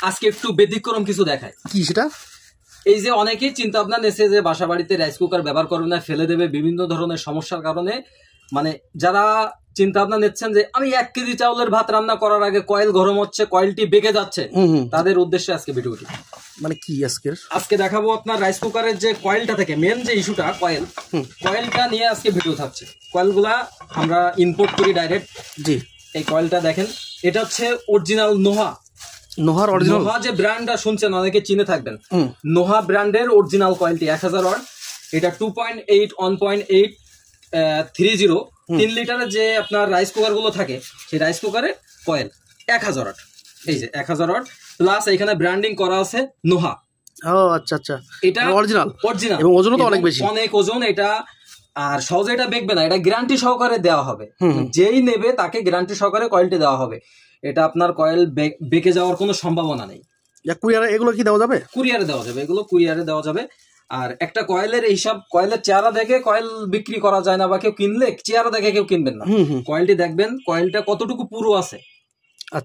আজকে একটু ব্যতিক্রম কিছু দেখায়। কি সেটা? এই যে অনেকেই চিন্তা ভাবনা নেছে যে বাসা বাড়িতে রাইস কুকার ব্যবহার করবে না, ফেলে দেবে বিভিন্ন ধরনের সমস্যার কারণে। মানে যারা চিন্তা ভাবনা নিচ্ছেন যে আমি 1 কেজি চাউলের ভাত রান্না করার আগে কয়েল গরম হচ্ছে, কয়েলটি বেঁকে যাচ্ছে, তাদের উদ্দেশ্যে আজকে ভিডিওটি। মানে কি আজকে দেখাবো আপনার রাইস কুকারের যে কয়েলটা থেকে মেন যে ইস্যুটা কয়েলটা নিয়ে আজকে ভিডিও থাকছে। কয়েলগুলা আমরা ইম্পোর্ট করি ডাইরেক্ট। জি, এই কয়েলটা দেখেন, এটা হচ্ছে অরিজিনাল নোহার অরিজিনাল নোহা যে ব্র্যান্ডটা শুনছেন অনেকে চিনে থাকবেন। নোহা ব্র্যান্ডের অরিজিনাল কয়েলটি 1000 ওয়াট। এটা 2.8 1.8 30 3 লিটারের যে আপনার রাইস কুকার গুলো থাকে সেই রাইস কুকারের কয়েল 1000 ওয়াট। এই যে 1000 ওয়াট প্লাস এখানে ব্র্যান্ডিং করা আছে নোহা। ও আচ্ছা আচ্ছা, এটা অরিজিনাল এবং ওজনও তো অনেক বেশি, অনেক ওজন এটা। আর সহজে এটা বেঁকবে না, এটা গ্যারান্টি সহকারে দেওয়া হবে। যেই নেবে তাকে গ্যারান্টি সহকারে কয়েলটি দেওয়া হবে। এটা আপনার কয়েল বেঁকে যাওয়ার কোনো সম্ভাবনা নেই। কুরিয়ারে এগুলো কি দেওয়া যাবে? কুরিয়ারে দেওয়া যাবে, এগুলো কুরিয়ারে দেওয়া যাবে। আর একটা কয়েলের এইসব কয়েলের চেহারা দেখে কয়েল বিক্রি করা যায় না, বা কেউ কিনলে চেহারা দেখে কেউ কিনবেন না। কয়েলটি দেখবেন কয়েলটা কতটুকু পুরো আছে।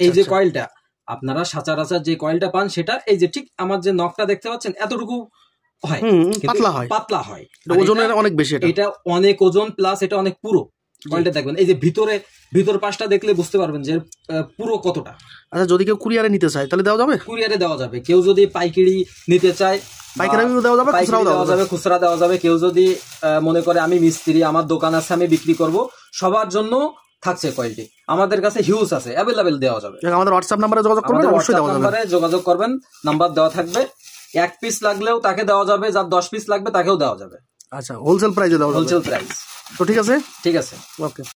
এই যে কয়েলটা আপনারা সচরাচর যে কয়েলটা পান সেটা এই যে ঠিক আমার যে নখটা দেখতে পাচ্ছেন এতটুকু হয়, পাতলা হয়। ওজনের অনেক বেশি, এটা অনেক ওজন প্লাস এটা অনেক পুরো। কয়েলটা দেখবেন এই যে ভিতর পাশটা দেখলে বুঝতে পারবেন যে পুরো কতটা। আচ্ছা, যদি কেউ কুরিয়ারে নিতে চায় তাহলে দেওয়া যাবে? কুরিয়ারে দেওয়া যাবে। কেউ যদি পাইকারি নিতে চায় পাইকারি দেওয়া যাবে, খুচরাও দেওয়া যাবে। খুচরা দেওয়া যাবে। কেউ যদি মনে করে আমি মিস্ত্রি, আমার দোকান আছে, আমি বিক্রি করব, সবার জন্য থাকছে কয়েলটি। আমাদের কাছে হিউজ আছে, অ্যাভেলেবেল দেওয়া যাবে। আমাদের হোয়াটসঅ্যাপ নম্বরে যোগাযোগ করবেন, অবশ্যই দেওয়া যাবে। যোগাযোগ করবেন, নাম্বার দেওয়া থাকবে। 1 পিস লাগলেও তাকে দেওয়া যাবে, যার 10 পিস লাগবে তাকেও দেওয়া যাবে। আচ্ছা, হোলসেল প্রাইসে দেওয়া যাবে। Wholesale price. তো ঠিক আছে, ঠিক আছে, ওকে।